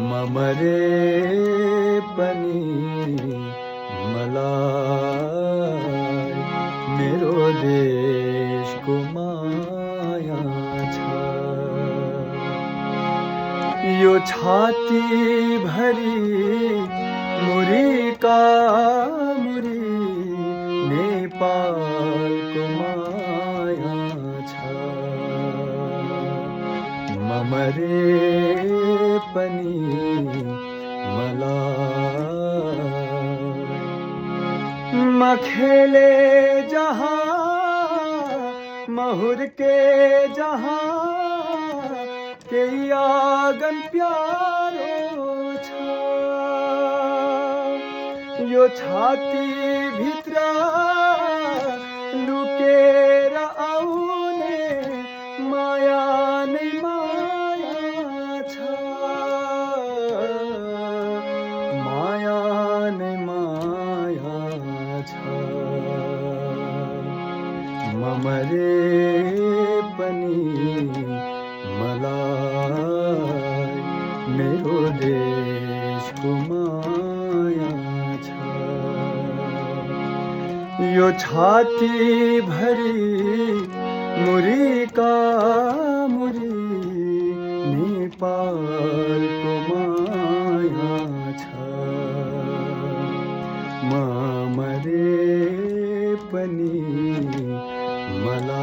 ममरे पनि मलाई मेरो देशको माया छ। यो छाती भरी मुरीका मुरी नेपालको माया छ। ममरे पनि मलाई म खेले जहाँ म हुर्के जहाँ त्यही आँगन प्यारो छ। यो छाती भित्र लुकेर आउने माया नै माया छ। माया नै माया छ। ममरे पनि मलाई मेरो देशको माया छ। यो छाती भरी मुरीका मुरी नेपालको माया छ। ममरे पनि मलाई